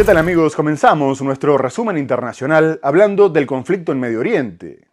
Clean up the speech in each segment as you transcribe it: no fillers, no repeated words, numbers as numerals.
¿Qué tal amigos? Comenzamos nuestro resumen internacional hablando del conflicto en Medio Oriente.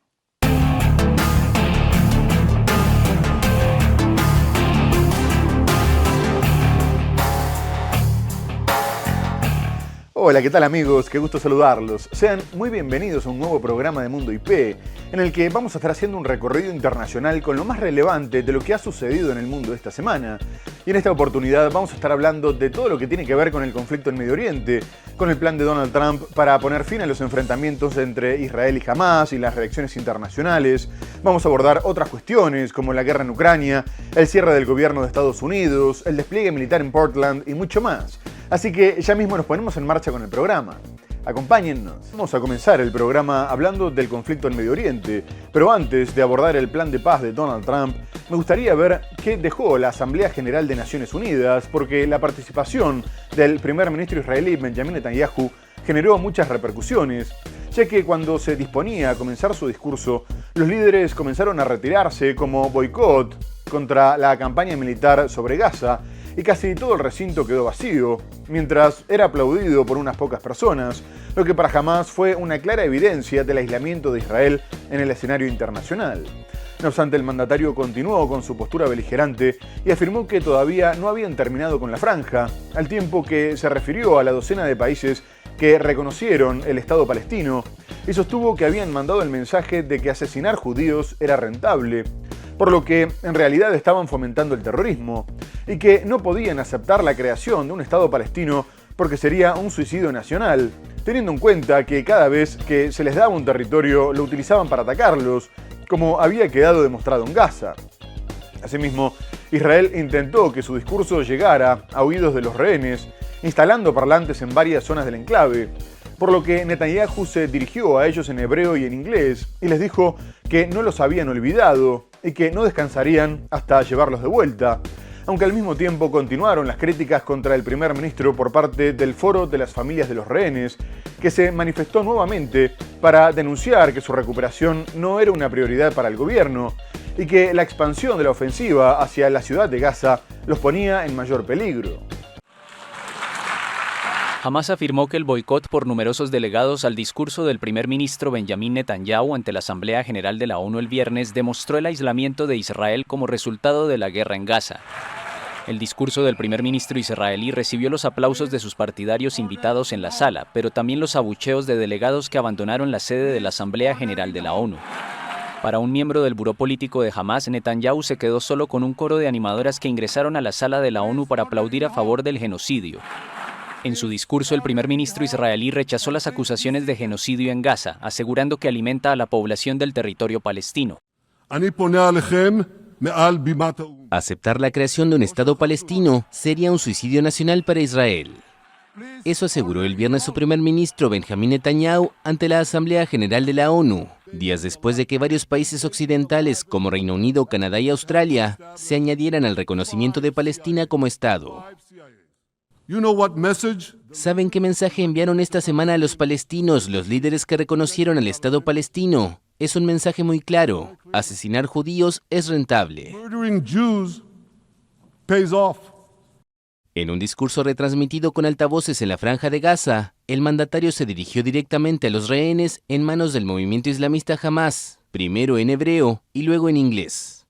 Hola, ¿qué tal amigos? Qué gusto saludarlos. Sean muy bienvenidos a un nuevo programa de Mundo IP, en el que vamos a estar haciendo un recorrido internacional con lo más relevante de lo que ha sucedido en el mundo esta semana. Y en esta oportunidad vamos a estar hablando de todo lo que tiene que ver con el conflicto en Medio Oriente, con el plan de Donald Trump para poner fin a los enfrentamientos entre Israel y Hamás y las reacciones internacionales. Vamos a abordar otras cuestiones como la guerra en Ucrania, el cierre del gobierno de Estados Unidos, el despliegue militar en Portland y mucho más. Así que ya mismo nos ponemos en marcha con el programa. Acompáñennos. Vamos a comenzar el programa hablando del conflicto en Medio Oriente, pero antes de abordar el plan de paz de Donald Trump, me gustaría ver qué dejó la Asamblea General de Naciones Unidas, porque la participación del primer ministro israelí Benjamin Netanyahu generó muchas repercusiones, ya que cuando se disponía a comenzar su discurso, los líderes comenzaron a retirarse como boicot contra la campaña militar sobre Gaza, y casi todo el recinto quedó vacío, mientras era aplaudido por unas pocas personas, lo que para Hamás fue una clara evidencia del aislamiento de Israel en el escenario internacional. No obstante, el mandatario continuó con su postura beligerante y afirmó que todavía no habían terminado con la franja, al tiempo que se refirió a la docena de países que reconocieron el Estado palestino y sostuvo que habían mandado el mensaje de que asesinar judíos era rentable, por lo que en realidad estaban fomentando el terrorismo, y que no podían aceptar la creación de un Estado palestino porque sería un suicidio nacional, teniendo en cuenta que cada vez que se les daba un territorio lo utilizaban para atacarlos, como había quedado demostrado en Gaza. Asimismo, Israel intentó que su discurso llegara a oídos de los rehenes, instalando parlantes en varias zonas del enclave, por lo que Netanyahu se dirigió a ellos en hebreo y en inglés y les dijo que no los habían olvidado y que no descansarían hasta llevarlos de vuelta, aunque al mismo tiempo continuaron las críticas contra el primer ministro por parte del Foro de las Familias de los Rehenes, que se manifestó nuevamente para denunciar que su recuperación no era una prioridad para el gobierno y que la expansión de la ofensiva hacia la ciudad de Gaza los ponía en mayor peligro. Hamás afirmó que el boicot por numerosos delegados al discurso del primer ministro Benjamin Netanyahu ante la Asamblea General de la ONU el viernes demostró el aislamiento de Israel como resultado de la guerra en Gaza. El discurso del primer ministro israelí recibió los aplausos de sus partidarios invitados en la sala, pero también los abucheos de delegados que abandonaron la sede de la Asamblea General de la ONU. Para un miembro del buró político de Hamás, Netanyahu se quedó solo con un coro de animadoras que ingresaron a la sala de la ONU para aplaudir a favor del genocidio. En su discurso, el primer ministro israelí rechazó las acusaciones de genocidio en Gaza, asegurando que alimenta a la población del territorio palestino. Aceptar la creación de un Estado palestino sería un suicidio nacional para Israel. Eso aseguró el viernes su primer ministro Benjamin Netanyahu ante la Asamblea General de la ONU, días después de que varios países occidentales como Reino Unido, Canadá y Australia se añadieran al reconocimiento de Palestina como Estado. ¿Saben qué mensaje enviaron esta semana a los palestinos, los líderes que reconocieron al Estado palestino? Es un mensaje muy claro: asesinar judíos es rentable. En un discurso retransmitido con altavoces en la Franja de Gaza, el mandatario se dirigió directamente a los rehenes en manos del movimiento islamista Hamás, primero en hebreo y luego en inglés.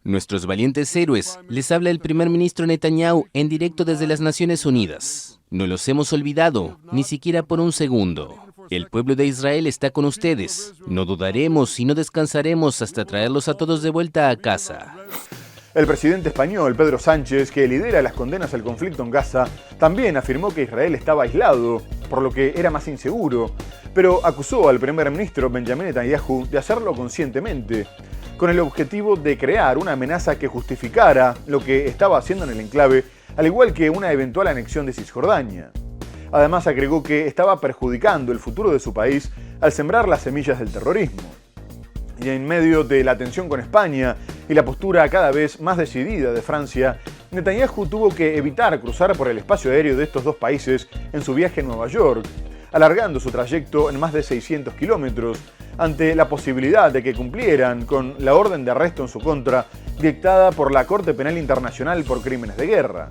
Nuestros valientes héroes, les habla el primer ministro Netanyahu en directo desde las Naciones Unidas. No los hemos olvidado, ni siquiera por un segundo. El pueblo de Israel está con ustedes. No dudaremos y no descansaremos hasta traerlos a todos de vuelta a casa. El presidente español, Pedro Sánchez, que lidera las condenas al conflicto en Gaza, también afirmó que Israel estaba aislado, por lo que era más inseguro, pero acusó al primer ministro Benjamin Netanyahu de hacerlo conscientemente, con el objetivo de crear una amenaza que justificara lo que estaba haciendo en el enclave, al igual que una eventual anexión de Cisjordania. Además, agregó que estaba perjudicando el futuro de su país al sembrar las semillas del terrorismo. Y en medio de la tensión con España y la postura cada vez más decidida de Francia, Netanyahu tuvo que evitar cruzar por el espacio aéreo de estos dos países en su viaje a Nueva York, alargando su trayecto en más de 600 kilómetros, ante la posibilidad de que cumplieran con la orden de arresto en su contra dictada por la Corte Penal Internacional por Crímenes de Guerra.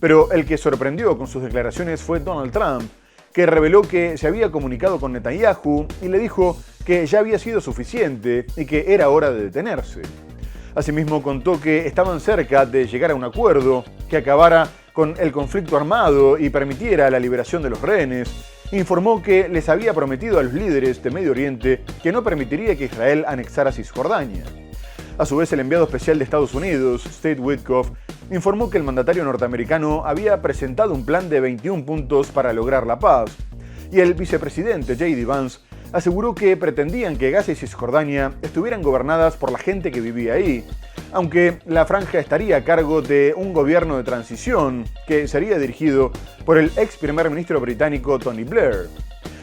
Pero el que sorprendió con sus declaraciones fue Donald Trump, que reveló que se había comunicado con Netanyahu y le dijo que ya había sido suficiente y que era hora de detenerse. Asimismo contó que estaban cerca de llegar a un acuerdo que acabara con el conflicto armado y permitiera la liberación de los rehenes. Informó que les había prometido a los líderes de Medio Oriente que no permitiría que Israel anexara Cisjordania. A su vez, el enviado especial de Estados Unidos, Steve Witkoff, informó que el mandatario norteamericano había presentado un plan de 21 puntos para lograr la paz. Y el vicepresidente J.D. Vance aseguró que pretendían que Gaza y Cisjordania estuvieran gobernadas por la gente que vivía ahí, aunque la franja estaría a cargo de un gobierno de transición que sería dirigido por el ex primer ministro británico Tony Blair.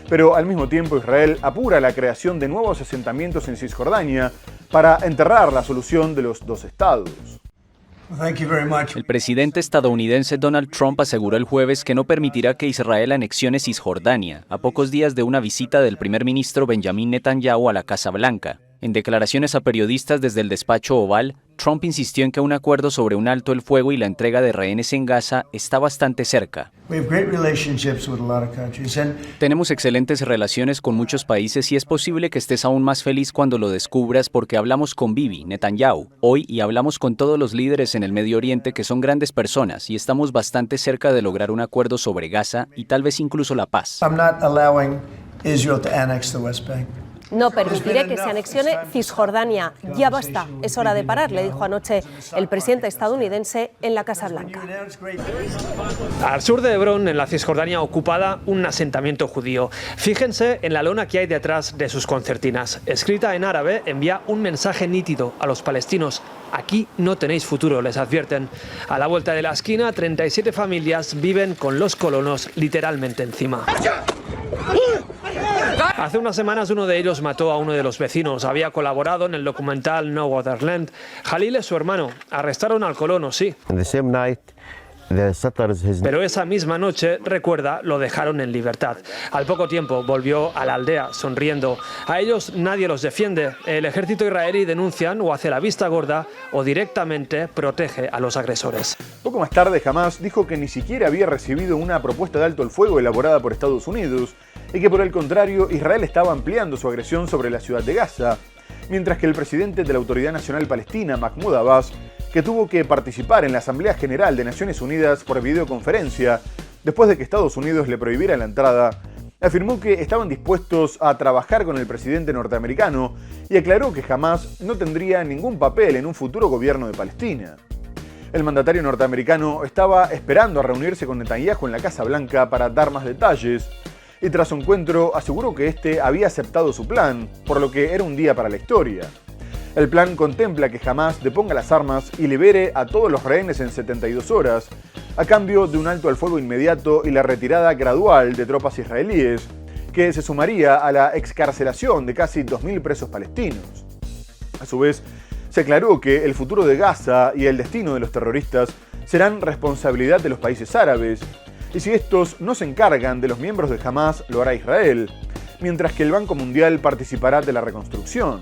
Pero al mismo tiempo Israel apura la creación de nuevos asentamientos en Cisjordania para enterrar la solución de los dos estados. El presidente estadounidense Donald Trump aseguró el jueves que no permitirá que Israel anexione Cisjordania, a pocos días de una visita del primer ministro Benjamín Netanyahu a la Casa Blanca. En declaraciones a periodistas desde el despacho Oval, Trump insistió en que un acuerdo sobre un alto el fuego y la entrega de rehenes en Gaza está bastante cerca. Tenemos excelentes relaciones con muchos países y es posible que estés aún más feliz cuando lo descubras porque hablamos con Bibi Netanyahu hoy y hablamos con todos los líderes en el Medio Oriente que son grandes personas y estamos bastante cerca de lograr un acuerdo sobre Gaza y tal vez incluso la paz. No permitiré que se anexione Cisjordania. Ya basta, es hora de parar, le dijo anoche el presidente estadounidense en la Casa Blanca. Al sur de Hebrón, en la Cisjordania ocupada, un asentamiento judío. Fíjense en la lona que hay detrás de sus concertinas. Escrita en árabe, envía un mensaje nítido a los palestinos. Aquí no tenéis futuro, les advierten. A la vuelta de la esquina, 37 familias viven con los colonos literalmente encima. Hace unas semanas uno de ellos mató a uno de los vecinos. Había colaborado en el documental No Other Land. Jalil es su hermano. Arrestaron al colono, sí. Pero esa misma noche, recuerda, lo dejaron en libertad. Al poco tiempo volvió a la aldea sonriendo. A ellos nadie los defiende. El ejército israelí denuncian o hace la vista gorda o directamente protege a los agresores. Poco más tarde, Hamás dijo que ni siquiera había recibido una propuesta de alto el fuego elaborada por Estados Unidos y que por el contrario Israel estaba ampliando su agresión sobre la ciudad de Gaza, mientras que el presidente de la Autoridad Nacional Palestina, Mahmoud Abbas, que tuvo que participar en la Asamblea General de Naciones Unidas por videoconferencia después de que Estados Unidos le prohibiera la entrada, afirmó que estaban dispuestos a trabajar con el presidente norteamericano y aclaró que Hamás no tendría ningún papel en un futuro gobierno de Palestina. El mandatario norteamericano estaba esperando a reunirse con Netanyahu en la Casa Blanca para dar más detalles y tras su encuentro aseguró que este había aceptado su plan, por lo que era un día para la historia. El plan contempla que Hamás deponga las armas y libere a todos los rehenes en 72 horas, a cambio de un alto al fuego inmediato y la retirada gradual de tropas israelíes, que se sumaría a la excarcelación de casi 2.000 presos palestinos. A su vez, se aclaró que el futuro de Gaza y el destino de los terroristas serán responsabilidad de los países árabes, y si estos no se encargan de los miembros de Hamás, lo hará Israel, mientras que el Banco Mundial participará de la reconstrucción.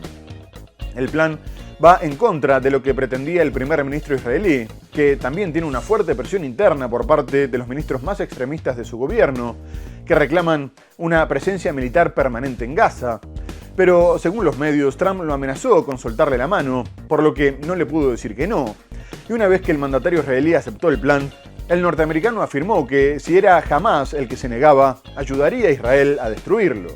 El plan va en contra de lo que pretendía el primer ministro israelí, que también tiene una fuerte presión interna por parte de los ministros más extremistas de su gobierno, que reclaman una presencia militar permanente en Gaza. Pero según los medios, Trump lo amenazó con soltarle la mano, por lo que no le pudo decir que no. Y una vez que el mandatario israelí aceptó el plan, el norteamericano afirmó que si era Hamás el que se negaba, ayudaría a Israel a destruirlo.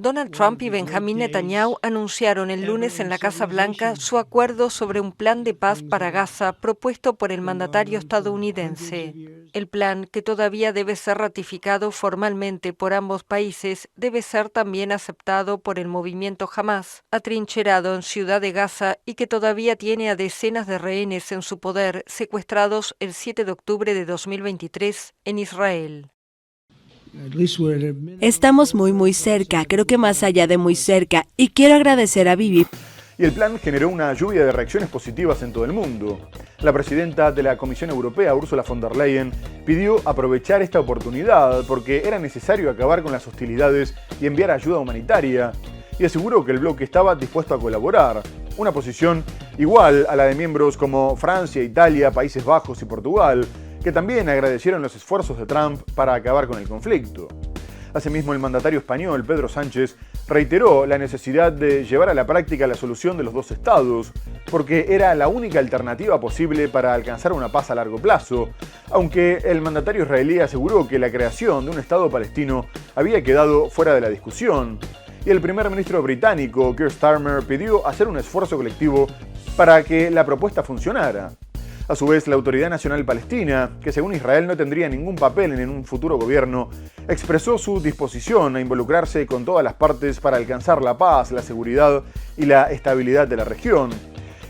Donald Trump y Benjamín Netanyahu anunciaron el lunes en la Casa Blanca su acuerdo sobre un plan de paz para Gaza propuesto por el mandatario estadounidense. El plan, que todavía debe ser ratificado formalmente por ambos países, debe ser también aceptado por el movimiento Hamás, atrincherado en Ciudad de Gaza y que todavía tiene a decenas de rehenes en su poder, secuestrados el 7 de octubre de 2023 en Israel. Estamos muy cerca, creo que más allá de muy cerca, y quiero agradecer a Bibi. Y el plan generó una lluvia de reacciones positivas en todo el mundo. La presidenta de la Comisión Europea, Ursula von der Leyen, pidió aprovechar esta oportunidad porque era necesario acabar con las hostilidades y enviar ayuda humanitaria, y aseguró que el bloque estaba dispuesto a colaborar, una posición igual a la de miembros como Francia, Italia, Países Bajos y Portugal, que también agradecieron los esfuerzos de Trump para acabar con el conflicto. Asimismo, el mandatario español, Pedro Sánchez, reiteró la necesidad de llevar a la práctica la solución de los dos estados, porque era la única alternativa posible para alcanzar una paz a largo plazo, aunque el mandatario israelí aseguró que la creación de un estado palestino había quedado fuera de la discusión. Y el primer ministro británico, Keir Starmer, pidió hacer un esfuerzo colectivo para que la propuesta funcionara. A su vez, la Autoridad Nacional Palestina, que según Israel no tendría ningún papel en un futuro gobierno, expresó su disposición a involucrarse con todas las partes para alcanzar la paz, la seguridad y la estabilidad de la región.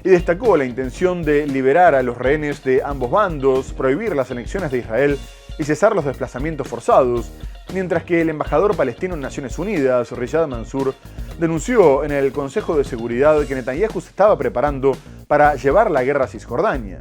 Y destacó la intención de liberar a los rehenes de ambos bandos, prohibir las anexiones de Israel y cesar los desplazamientos forzados, mientras que el embajador palestino en Naciones Unidas, Riyad Mansour, denunció en el Consejo de Seguridad que Netanyahu se estaba preparando para llevar la guerra a Cisjordania.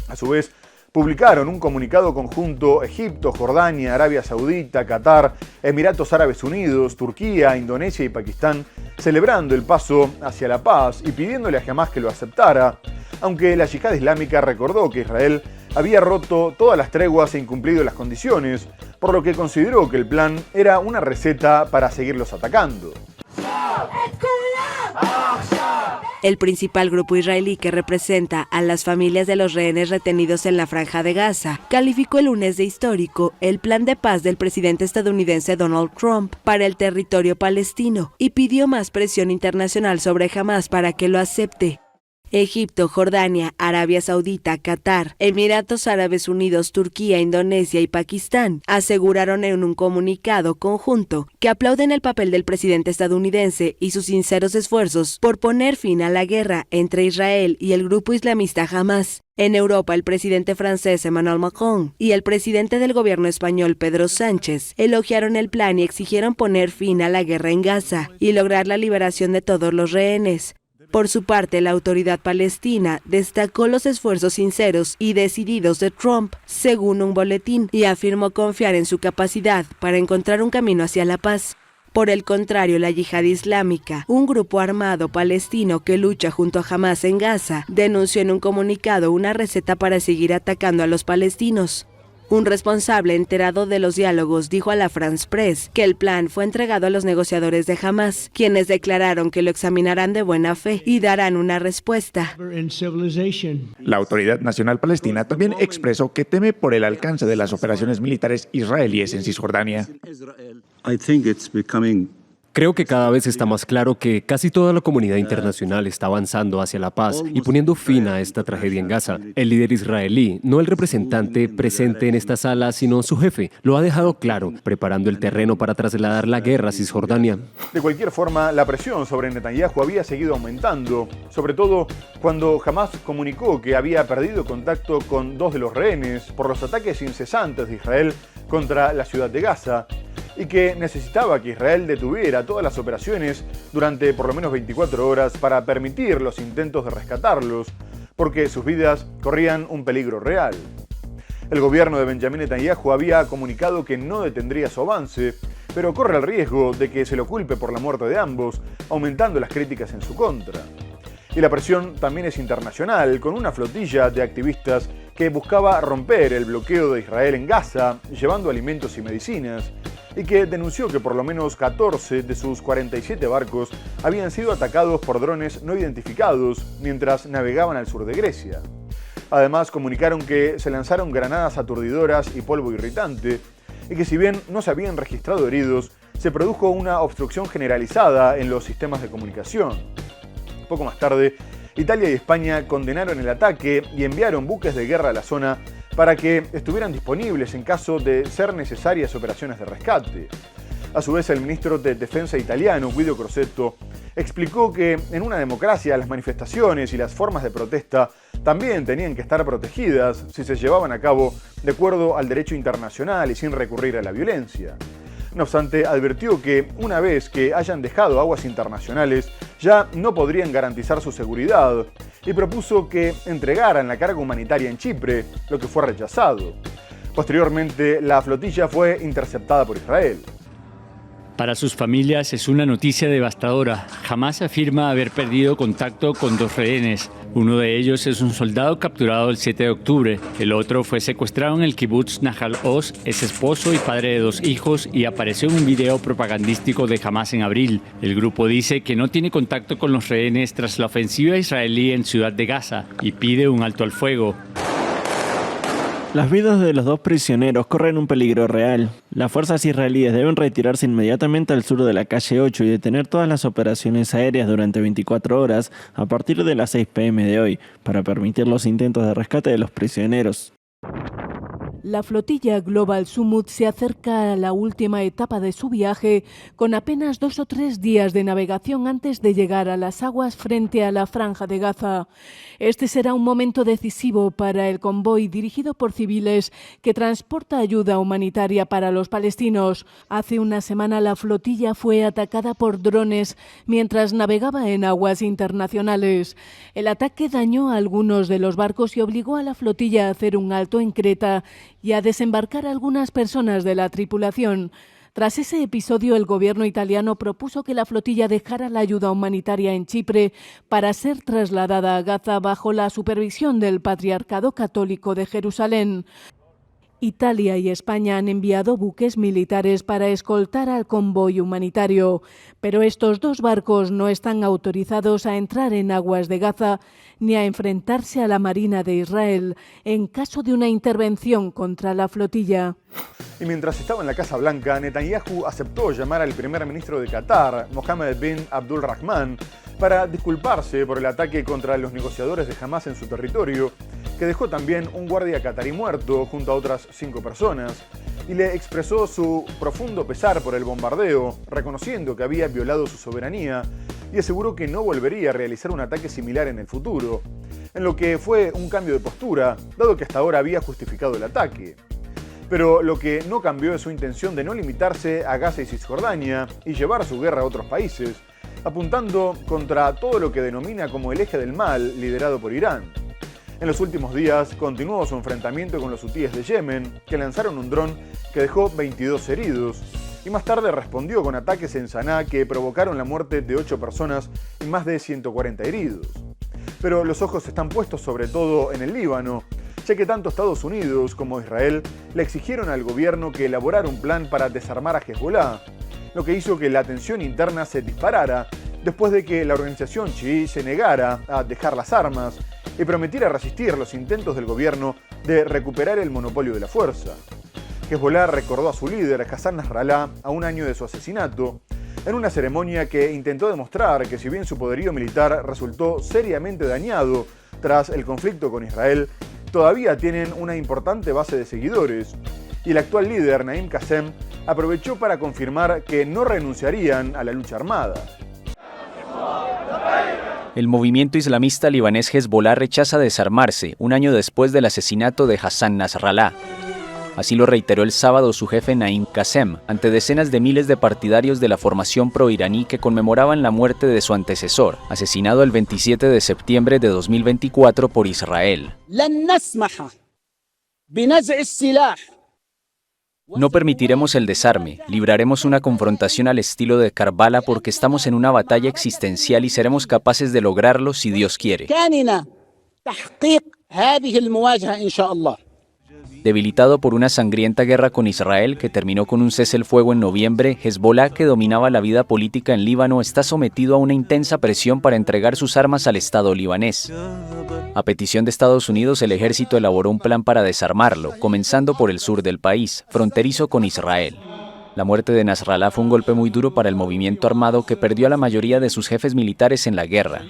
A su vez, publicaron un comunicado conjunto Egipto, Jordania, Arabia Saudita, Qatar, Emiratos Árabes Unidos, Turquía, Indonesia y Pakistán, celebrando el paso hacia la paz y pidiéndole a Hamás que lo aceptara, aunque la Yihad Islámica recordó que Israel había roto todas las treguas e incumplido las condiciones, por lo que consideró que el plan era una receta para seguirlos atacando. El principal grupo israelí que representa a las familias de los rehenes retenidos en la Franja de Gaza calificó el lunes de histórico el plan de paz del presidente estadounidense Donald Trump para el territorio palestino y pidió más presión internacional sobre Hamás para que lo acepte. Egipto, Jordania, Arabia Saudita, Qatar, Emiratos Árabes Unidos, Turquía, Indonesia y Pakistán aseguraron en un comunicado conjunto que aplauden el papel del presidente estadounidense y sus sinceros esfuerzos por poner fin a la guerra entre Israel y el grupo islamista Hamás. En Europa, el presidente francés Emmanuel Macron y el presidente del gobierno español Pedro Sánchez elogiaron el plan y exigieron poner fin a la guerra en Gaza y lograr la liberación de todos los rehenes. Por su parte, la autoridad palestina destacó los esfuerzos sinceros y decididos de Trump, según un boletín, y afirmó confiar en su capacidad para encontrar un camino hacia la paz. Por el contrario, la Yihad Islámica, un grupo armado palestino que lucha junto a Hamás en Gaza, denunció en un comunicado una receta para seguir atacando a los palestinos. Un responsable enterado de los diálogos dijo a la France Press que el plan fue entregado a los negociadores de Hamás, quienes declararon que lo examinarán de buena fe y darán una respuesta. La Autoridad Nacional Palestina también expresó que teme por el alcance de las operaciones militares israelíes en Cisjordania. Creo que cada vez está más claro que casi toda la comunidad internacional está avanzando hacia la paz y poniendo fin a esta tragedia en Gaza. El líder israelí, no el representante presente en esta sala, sino su jefe, lo ha dejado claro, preparando el terreno para trasladar la guerra a Cisjordania. De cualquier forma, la presión sobre Netanyahu había seguido aumentando, sobre todo cuando Hamás comunicó que había perdido contacto con 2 de los rehenes por los ataques incesantes de Israel contra la ciudad de Gaza, y que necesitaba que Israel detuviera todas las operaciones durante por lo menos 24 horas para permitir los intentos de rescatarlos, porque sus vidas corrían un peligro real. El gobierno de Benjamín Netanyahu había comunicado que no detendría su avance, pero corre el riesgo de que se lo culpe por la muerte de ambos, aumentando las críticas en su contra. Y la presión también es internacional, con una flotilla de activistas que buscaba romper el bloqueo de Israel en Gaza, llevando alimentos y medicinas, y que denunció que por lo menos 14 de sus 47 barcos habían sido atacados por drones no identificados mientras navegaban al sur de Grecia. Además, comunicaron que se lanzaron granadas aturdidoras y polvo irritante, y que si bien no se habían registrado heridos, se produjo una obstrucción generalizada en los sistemas de comunicación. Poco más tarde, Italia y España condenaron el ataque y enviaron buques de guerra a la zona para que estuvieran disponibles en caso de ser necesarias operaciones de rescate. A su vez, el ministro de Defensa italiano, Guido Crosetto, explicó que en una democracia las manifestaciones y las formas de protesta también tenían que estar protegidas si se llevaban a cabo de acuerdo al derecho internacional y sin recurrir a la violencia. No obstante, advirtió que una vez que hayan dejado aguas internacionales, ya no podrían garantizar su seguridad, y propuso que entregaran la carga humanitaria en Chipre, lo que fue rechazado. Posteriormente, la flotilla fue interceptada por Israel. Para sus familias es una noticia devastadora. Hamás afirma haber perdido contacto con 2 rehenes. Uno de ellos es un soldado capturado el 7 de octubre. El otro fue secuestrado en el kibutz Nahal Oz, es esposo y padre de 2 hijos y apareció en un video propagandístico de Hamás en abril. El grupo dice que no tiene contacto con los rehenes tras la ofensiva israelí en Ciudad de Gaza y pide un alto al fuego. Las vidas de los 2 prisioneros corren un peligro real. Las fuerzas israelíes deben retirarse inmediatamente al sur de la calle 8 y detener todas las operaciones aéreas durante 24 horas a partir de las 6 p.m. de hoy, para permitir los intentos de rescate de los prisioneros. La flotilla Global Summit se acerca a la última etapa de su viaje con apenas 2 o 3 días de navegación antes de llegar a las aguas frente a la Franja de Gaza. Este será un momento decisivo para el convoy dirigido por civiles que transporta ayuda humanitaria para los palestinos. Hace una semana la flotilla fue atacada por drones mientras navegaba en aguas internacionales. El ataque dañó a algunos de los barcos y obligó a la flotilla a hacer un alto en Creta y a desembarcar a algunas personas de la tripulación. Tras ese episodio, el gobierno italiano propuso que la flotilla dejara la ayuda humanitaria en Chipre para ser trasladada a Gaza bajo la supervisión del Patriarcado Católico de Jerusalén. Italia y España han enviado buques militares para escoltar al convoy humanitario, pero estos 2 barcos no están autorizados a entrar en aguas de Gaza ni a enfrentarse a la Marina de Israel en caso de una intervención contra la flotilla. Y mientras estaba en la Casa Blanca, Netanyahu aceptó llamar al primer ministro de Qatar, Mohammed bin Abdul Rahman, para disculparse por el ataque contra los negociadores de Hamás en su territorio, que dejó también un guardia catarí muerto junto a otras 5 personas, y le expresó su profundo pesar por el bombardeo, reconociendo que había violado su soberanía, y aseguró que no volvería a realizar un ataque similar en el futuro, en lo que fue un cambio de postura, dado que hasta ahora había justificado el ataque. Pero lo que no cambió es su intención de no limitarse a Gaza y Cisjordania y llevar su guerra a otros países, apuntando contra todo lo que denomina como el eje del mal liderado por Irán. En los últimos días continuó su enfrentamiento con los hutíes de Yemen, que lanzaron un dron que dejó 22 heridos, y más tarde respondió con ataques en Saná que provocaron la muerte de 8 personas y más de 140 heridos. Pero los ojos están puestos sobre todo en el Líbano, ya que tanto Estados Unidos como Israel le exigieron al gobierno que elaborara un plan para desarmar a Hezbollah, lo que hizo que la tensión interna se disparara después de que la organización chií se negara a dejar las armas y prometiera resistir los intentos del gobierno de recuperar el monopolio de la fuerza. Hezbollah recordó a su líder, Hassan Nasrallah, a un año de su asesinato, en una ceremonia que intentó demostrar que si bien su poderío militar resultó seriamente dañado tras el conflicto con Israel, todavía tienen una importante base de seguidores, y el actual líder, Naim Qassem, aprovechó para confirmar que no renunciarían a la lucha armada. El movimiento islamista libanés Hezbollah rechaza desarmarse un año después del asesinato de Hassan Nasrallah. Así lo reiteró el sábado su jefe Naim Qassem, ante decenas de miles de partidarios de la formación proiraní que conmemoraban la muerte de su antecesor, asesinado el 27 de septiembre de 2024 por Israel. No permitiremos el desarme, libraremos una confrontación al estilo de Karbala porque estamos en una batalla existencial y seremos capaces de lograrlo si Dios quiere. Debilitado por una sangrienta guerra con Israel que terminó con un cese el fuego en noviembre, Hezbollah, que dominaba la vida política en Líbano, está sometido a una intensa presión para entregar sus armas al Estado libanés. A petición de Estados Unidos, el ejército elaboró un plan para desarmarlo, comenzando por el sur del país, fronterizo con Israel. La muerte de Nasrallah fue un golpe muy duro para el movimiento armado que perdió a la mayoría de sus jefes militares en la guerra.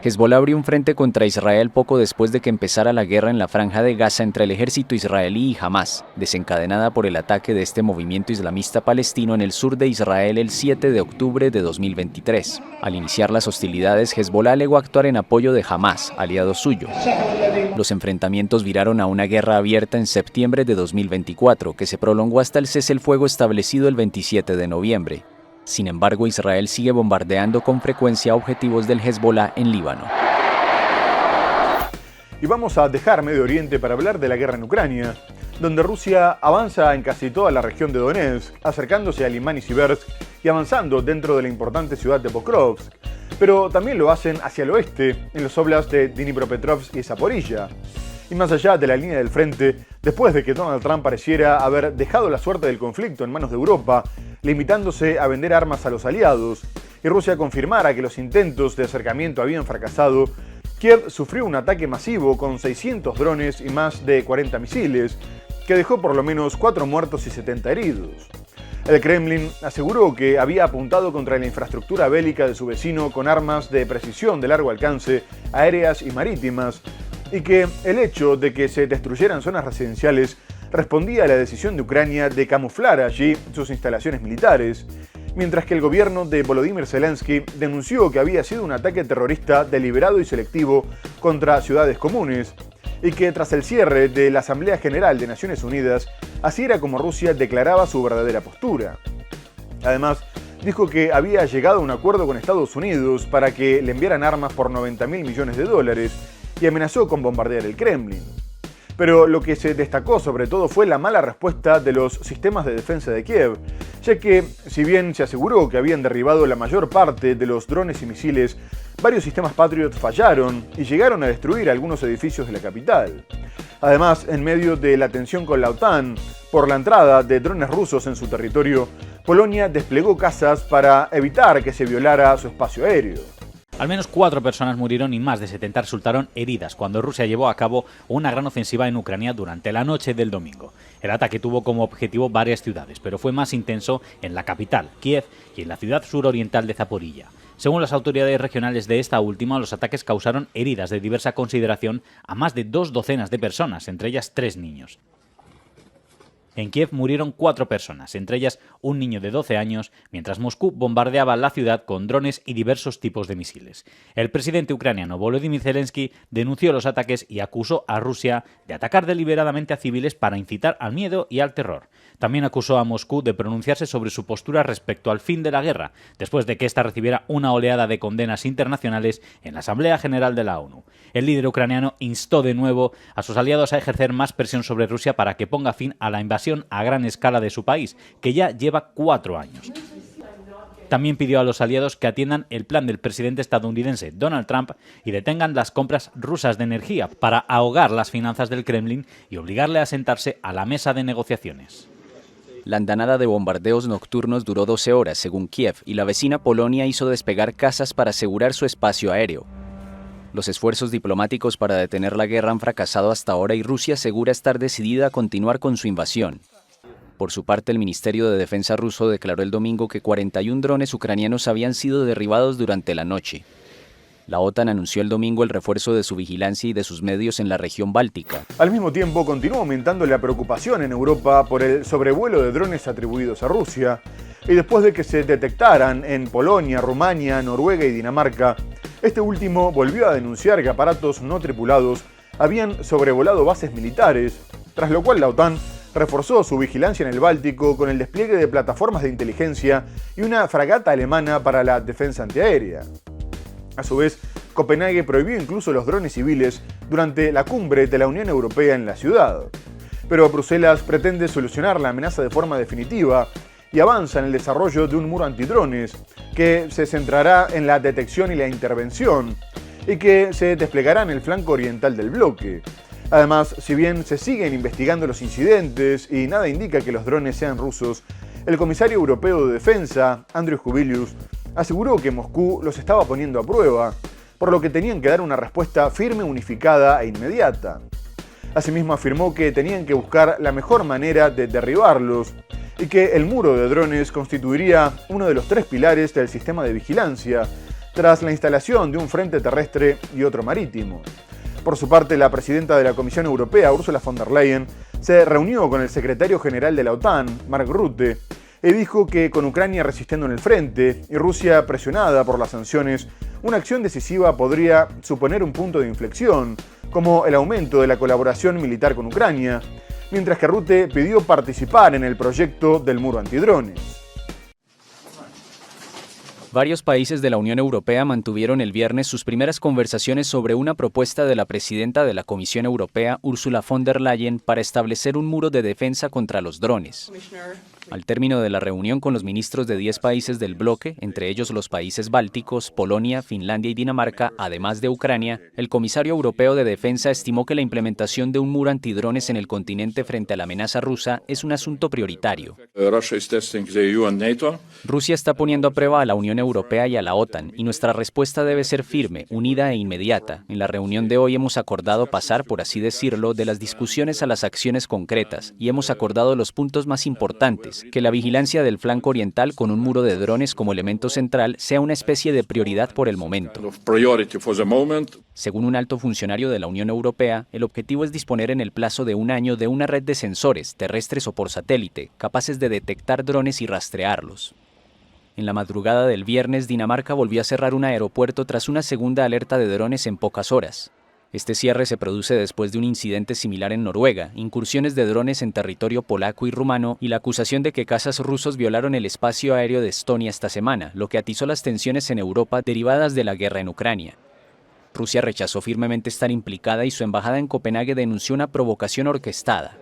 Hezbollah abrió un frente contra Israel poco después de que empezara la guerra en la Franja de Gaza entre el ejército israelí y Hamás, desencadenada por el ataque de este movimiento islamista palestino en el sur de Israel el 7 de octubre de 2023. Al iniciar las hostilidades, Hezbollah alegó actuar en apoyo de Hamás, aliado suyo. Los enfrentamientos viraron a una guerra abierta en septiembre de 2024, que se prolongó hasta el cese el fuego establecido el 27 de noviembre. Sin embargo, Israel sigue bombardeando con frecuencia objetivos del Hezbollah en Líbano. Y vamos a dejar Medio Oriente para hablar de la guerra en Ucrania, donde Rusia avanza en casi toda la región de Donetsk, acercándose a Limán y Siversk y avanzando dentro de la importante ciudad de Pokrovsk, pero también lo hacen hacia el oeste, en los óblasts de Dnipropetrovsk y Zaporilla. Y más allá de la línea del frente, después de que Donald Trump pareciera haber dejado la suerte del conflicto en manos de Europa, limitándose a vender armas a los aliados, y Rusia confirmara que los intentos de acercamiento habían fracasado, Kiev sufrió un ataque masivo con 600 drones y más de 40 misiles, que dejó por lo menos 4 muertos y 70 heridos. El Kremlin aseguró que había apuntado contra la infraestructura bélica de su vecino con armas de precisión de largo alcance, aéreas y marítimas, y que el hecho de que se destruyeran zonas residenciales respondía a la decisión de Ucrania de camuflar allí sus instalaciones militares, mientras que el gobierno de Volodymyr Zelensky denunció que había sido un ataque terrorista deliberado y selectivo contra ciudades comunes, y que tras el cierre de la Asamblea General de Naciones Unidas, así era como Rusia declaraba su verdadera postura. Además, dijo que había llegado a un acuerdo con Estados Unidos para que le enviaran armas por $90.000 millones y amenazó con bombardear el Kremlin. Pero lo que se destacó sobre todo fue la mala respuesta de los sistemas de defensa de Kiev, ya que, si bien se aseguró que habían derribado la mayor parte de los drones y misiles, varios sistemas Patriot fallaron y llegaron a destruir algunos edificios de la capital. Además, en medio de la tensión con la OTAN por la entrada de drones rusos en su territorio, Polonia desplegó cazas para evitar que se violara su espacio aéreo. Al menos 4 personas murieron y más de 70 resultaron heridas cuando Rusia llevó a cabo una gran ofensiva en Ucrania durante la noche del domingo. El ataque tuvo como objetivo varias ciudades, pero fue más intenso en la capital, Kiev, y en la ciudad suroriental de Zaporilla. Según las autoridades regionales de esta última, los ataques causaron heridas de diversa consideración a más de 2 docenas de personas, entre ellas 3 niños. En Kiev murieron 4 personas, entre ellas un niño de 12 años, mientras Moscú bombardeaba la ciudad con drones y diversos tipos de misiles. El presidente ucraniano Volodymyr Zelensky denunció los ataques y acusó a Rusia de atacar deliberadamente a civiles para incitar al miedo y al terror. También acusó a Moscú de pronunciarse sobre su postura respecto al fin de la guerra, después de que ésta recibiera una oleada de condenas internacionales en la Asamblea General de la ONU. El líder ucraniano instó de nuevo a sus aliados a ejercer más presión sobre Rusia para que ponga fin a la invasión a gran escala de su país, que ya lleva 4 años. También pidió a los aliados que atiendan el plan del presidente estadounidense Donald Trump y detengan las compras rusas de energía para ahogar las finanzas del Kremlin y obligarle a sentarse a la mesa de negociaciones. La andanada de bombardeos nocturnos duró 12 horas, según Kiev, y la vecina Polonia hizo despegar cazas para asegurar su espacio aéreo. Los esfuerzos diplomáticos para detener la guerra han fracasado hasta ahora y Rusia asegura estar decidida a continuar con su invasión. Por su parte, el Ministerio de Defensa ruso declaró el domingo que 41 drones ucranianos habían sido derribados durante la noche. La OTAN anunció el domingo el refuerzo de su vigilancia y de sus medios en la región báltica. Al mismo tiempo, continúa aumentando la preocupación en Europa por el sobrevuelo de drones atribuidos a Rusia, y después de que se detectaran en Polonia, Rumania, Noruega y Dinamarca, este último volvió a denunciar que aparatos no tripulados habían sobrevolado bases militares, tras lo cual la OTAN reforzó su vigilancia en el Báltico con el despliegue de plataformas de inteligencia y una fragata alemana para la defensa antiaérea. A su vez, Copenhague prohibió incluso los drones civiles durante la cumbre de la Unión Europea en la ciudad. Pero Bruselas pretende solucionar la amenaza de forma definitiva y avanza en el desarrollo de un muro antidrones que se centrará en la detección y la intervención y que se desplegará en el flanco oriental del bloque. Además, si bien se siguen investigando los incidentes y nada indica que los drones sean rusos, el comisario europeo de defensa, Andrius Kubilius, aseguró que Moscú los estaba poniendo a prueba, por lo que tenían que dar una respuesta firme, unificada e inmediata. Asimismo, afirmó que tenían que buscar la mejor manera de derribarlos y que el muro de drones constituiría uno de los 3 pilares del sistema de vigilancia, tras la instalación de un frente terrestre y otro marítimo. Por su parte, la presidenta de la Comisión Europea, Ursula von der Leyen, se reunió con el secretario general de la OTAN, Mark Rutte, y dijo que con Ucrania resistiendo en el frente y Rusia presionada por las sanciones, una acción decisiva podría suponer un punto de inflexión, como el aumento de la colaboración militar con Ucrania, mientras que Rutte pidió participar en el proyecto del muro antidrones. Varios países de la Unión Europea mantuvieron el viernes sus primeras conversaciones sobre una propuesta de la presidenta de la Comisión Europea, Ursula von der Leyen, para establecer un muro de defensa contra los drones. Al término de la reunión con los ministros de 10 países del bloque, entre ellos los países bálticos, Polonia, Finlandia y Dinamarca, además de Ucrania, el comisario europeo de defensa estimó que la implementación de un muro antidrones en el continente frente a la amenaza rusa es un asunto prioritario. Rusia está poniendo a prueba a la Unión Europea y a la OTAN, y nuestra respuesta debe ser firme, unida e inmediata. En la reunión de hoy hemos acordado pasar, por así decirlo, de las discusiones a las acciones concretas, y hemos acordado los puntos más importantes: que la vigilancia del flanco oriental con un muro de drones como elemento central sea una especie de prioridad por el momento. Según un alto funcionario de la Unión Europea, el objetivo es disponer en el plazo de un año de una red de sensores, terrestres o por satélite, capaces de detectar drones y rastrearlos. En la madrugada del viernes, Dinamarca volvió a cerrar un aeropuerto tras una segunda alerta de drones en pocas horas. Este cierre se produce después de un incidente similar en Noruega, incursiones de drones en territorio polaco y rumano y la acusación de que cazas rusos violaron el espacio aéreo de Estonia esta semana, lo que atizó las tensiones en Europa derivadas de la guerra en Ucrania. Rusia rechazó firmemente estar implicada y su embajada en Copenhague denunció una provocación orquestada.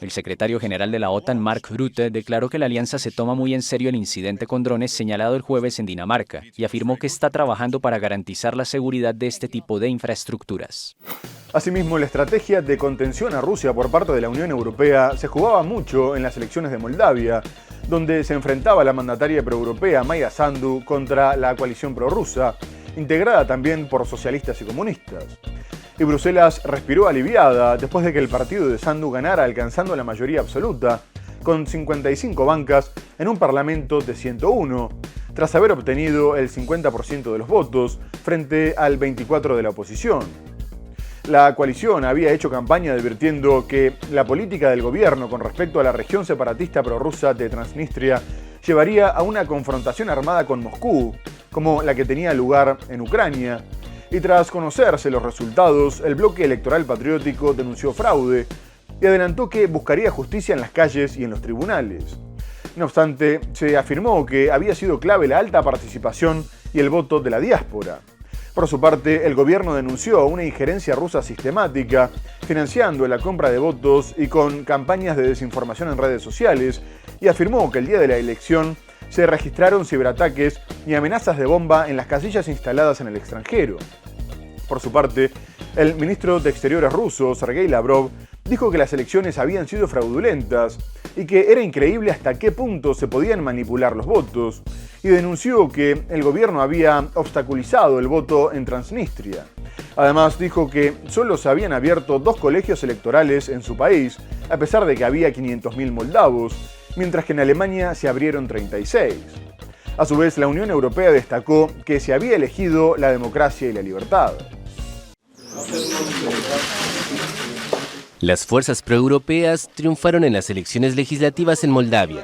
El secretario general de la OTAN, Mark Rutte, declaró que la alianza se toma muy en serio el incidente con drones señalado el jueves en Dinamarca y afirmó que está trabajando para garantizar la seguridad de este tipo de infraestructuras. Asimismo, la estrategia de contención a Rusia por parte de la Unión Europea se jugaba mucho en las elecciones de Moldavia, donde se enfrentaba la mandataria proeuropea Maia Sandu contra la coalición prorrusa, integrada también por socialistas y comunistas. Y Bruselas respiró aliviada después de que el partido de Sandu ganara alcanzando la mayoría absoluta, con 55 bancas en un parlamento de 101, tras haber obtenido el 50% de los votos frente al 24% de la oposición. La coalición había hecho campaña advirtiendo que la política del gobierno con respecto a la región separatista prorrusa de Transnistria llevaría a una confrontación armada con Moscú, como la que tenía lugar en Ucrania. Y tras conocerse los resultados, el bloque electoral patriótico denunció fraude y adelantó que buscaría justicia en las calles y en los tribunales. No obstante, se afirmó que había sido clave la alta participación y el voto de la diáspora. Por su parte, el gobierno denunció una injerencia rusa sistemática, financiando la compra de votos y con campañas de desinformación en redes sociales, y afirmó que el día de la elección se registraron ciberataques y amenazas de bomba en las casillas instaladas en el extranjero. Por su parte, el ministro de Exteriores ruso, Sergei Lavrov, dijo que las elecciones habían sido fraudulentas y que era increíble hasta qué punto se podían manipular los votos, y denunció que el gobierno había obstaculizado el voto en Transnistria. Además, dijo que solo se habían abierto 2 colegios electorales en su país, a pesar de que había 500.000 moldavos, mientras que en Alemania se abrieron 36. A su vez, la Unión Europea destacó que se había elegido la democracia y la libertad. Las fuerzas proeuropeas triunfaron en las elecciones legislativas en Moldavia.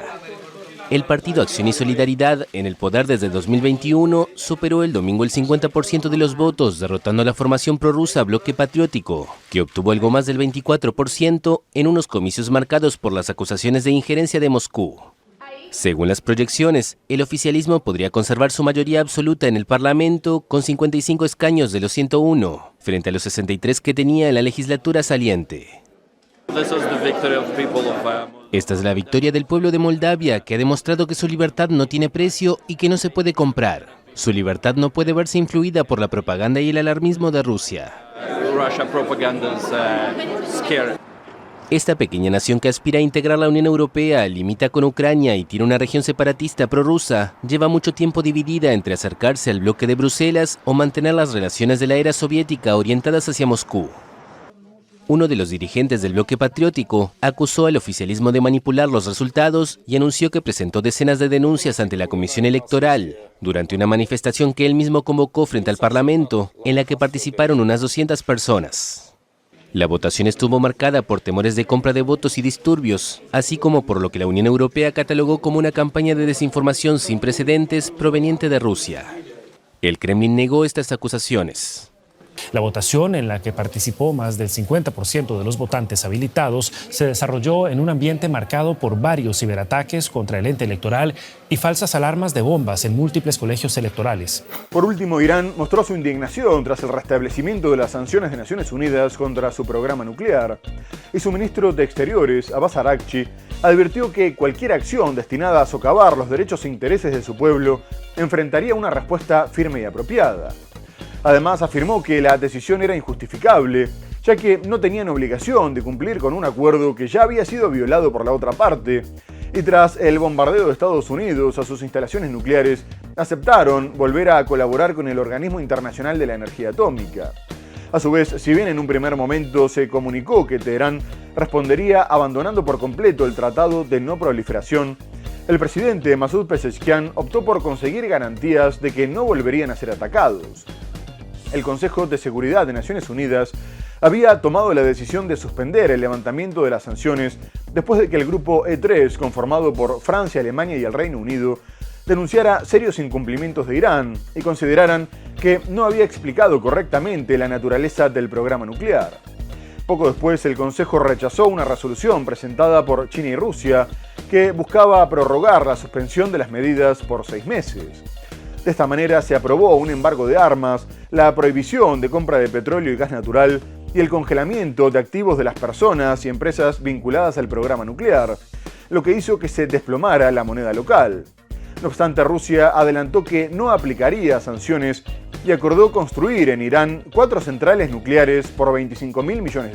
El partido Acción y Solidaridad, en el poder desde 2021, superó el domingo el 50% de los votos, derrotando a la formación prorrusa Bloque Patriótico, que obtuvo algo más del 24% en unos comicios marcados por las acusaciones de injerencia de Moscú. Según las proyecciones, el oficialismo podría conservar su mayoría absoluta en el Parlamento con 55 escaños de los 101, frente a los 63 que tenía en la legislatura saliente. Esta es la victoria del pueblo de Moldavia, que ha demostrado que su libertad no tiene precio y que no se puede comprar. Su libertad no puede verse influida por la propaganda y el alarmismo de Rusia. Esta pequeña nación que aspira a integrar la Unión Europea, limita con Ucrania y tiene una región separatista prorrusa, lleva mucho tiempo dividida entre acercarse al bloque de Bruselas o mantener las relaciones de la era soviética orientadas hacia Moscú. Uno de los dirigentes del bloque patriótico acusó al oficialismo de manipular los resultados y anunció que presentó decenas de denuncias ante la Comisión Electoral durante una manifestación que él mismo convocó frente al Parlamento, en la que participaron unas 200 personas. La votación estuvo marcada por temores de compra de votos y disturbios, así como por lo que la Unión Europea catalogó como una campaña de desinformación sin precedentes proveniente de Rusia. El Kremlin negó estas acusaciones. La votación, en la que participó más del 50% de los votantes habilitados, se desarrolló en un ambiente marcado por varios ciberataques contra el ente electoral y falsas alarmas de bombas en múltiples colegios electorales. Por último, Irán mostró su indignación tras el restablecimiento de las sanciones de Naciones Unidas contra su programa nuclear. Y su ministro de Exteriores, Abbas Araghchi, advirtió que cualquier acción destinada a socavar los derechos e intereses de su pueblo enfrentaría una respuesta firme y apropiada. Además, afirmó que la decisión era injustificable, ya que no tenían obligación de cumplir con un acuerdo que ya había sido violado por la otra parte, y tras el bombardeo de Estados Unidos a sus instalaciones nucleares, aceptaron volver a colaborar con el Organismo Internacional de la Energía Atómica. A su vez, si bien en un primer momento se comunicó que Teherán respondería abandonando por completo el Tratado de No Proliferación, el presidente Masoud Pezeshkian optó por conseguir garantías de que no volverían a ser atacados. El Consejo de Seguridad de Naciones Unidas había tomado la decisión de suspender el levantamiento de las sanciones después de que el grupo E3, conformado por Francia, Alemania y el Reino Unido, denunciara serios incumplimientos de Irán y consideraran que no había explicado correctamente la naturaleza del programa nuclear. Poco después, el Consejo rechazó una resolución presentada por China y Rusia que buscaba prorrogar la suspensión de las medidas por 6 meses. De esta manera se aprobó un embargo de armas, la prohibición de compra de petróleo y gas natural y el congelamiento de activos de las personas y empresas vinculadas al programa nuclear, lo que hizo que se desplomara la moneda local. No obstante, Rusia adelantó que no aplicaría sanciones y acordó construir en Irán 4 centrales nucleares por $25.000 millones.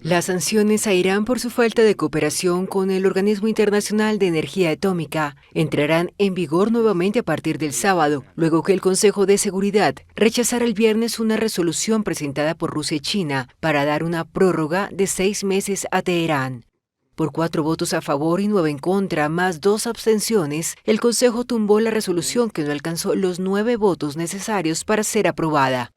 Las sanciones a Irán por su falta de cooperación con el Organismo Internacional de Energía Atómica entrarán en vigor nuevamente a partir del sábado, luego que el Consejo de Seguridad rechazara el viernes una resolución presentada por Rusia y China para dar una prórroga de 6 meses a Teherán. Por 4 votos a favor y 9 en contra, más 2 abstenciones, el Consejo tumbó la resolución que no alcanzó los 9 votos necesarios para ser aprobada.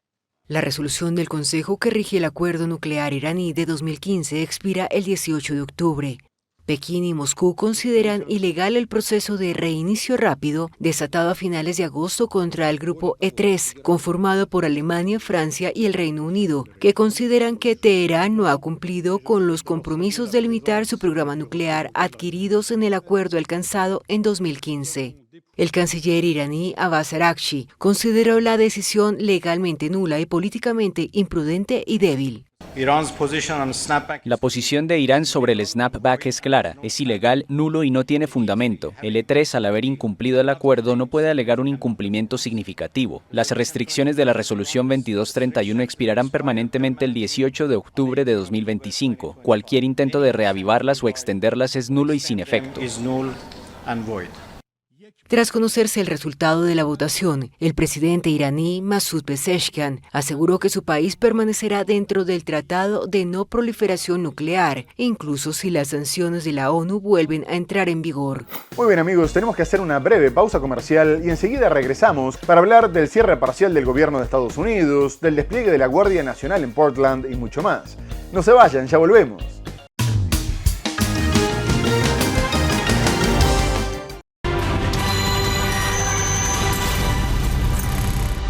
La resolución del Consejo que rige el acuerdo nuclear iraní de 2015 expira el 18 de octubre. Pekín y Moscú consideran ilegal el proceso de reinicio rápido desatado a finales de agosto contra el grupo E3, conformado por Alemania, Francia y el Reino Unido, que consideran que Teherán no ha cumplido con los compromisos de limitar su programa nuclear adquiridos en el acuerdo alcanzado en 2015. El canciller iraní Abbas Araghchi consideró la decisión legalmente nula y políticamente imprudente y débil. La posición de Irán sobre el snapback es clara, es ilegal, nulo y no tiene fundamento. El E3, al haber incumplido el acuerdo, no puede alegar un incumplimiento significativo. Las restricciones de la resolución 2231 expirarán permanentemente el 18 de octubre de 2025. Cualquier intento de reavivarlas o extenderlas es nulo y sin efecto. Tras conocerse el resultado de la votación, el presidente iraní Masoud Pezeshkian aseguró que su país permanecerá dentro del Tratado de No Proliferación Nuclear, incluso si las sanciones de la ONU vuelven a entrar en vigor. Muy bien amigos, tenemos que hacer una breve pausa comercial y enseguida regresamos para hablar del cierre parcial del gobierno de Estados Unidos, del despliegue de la Guardia Nacional en Portland y mucho más. No se vayan, ya volvemos.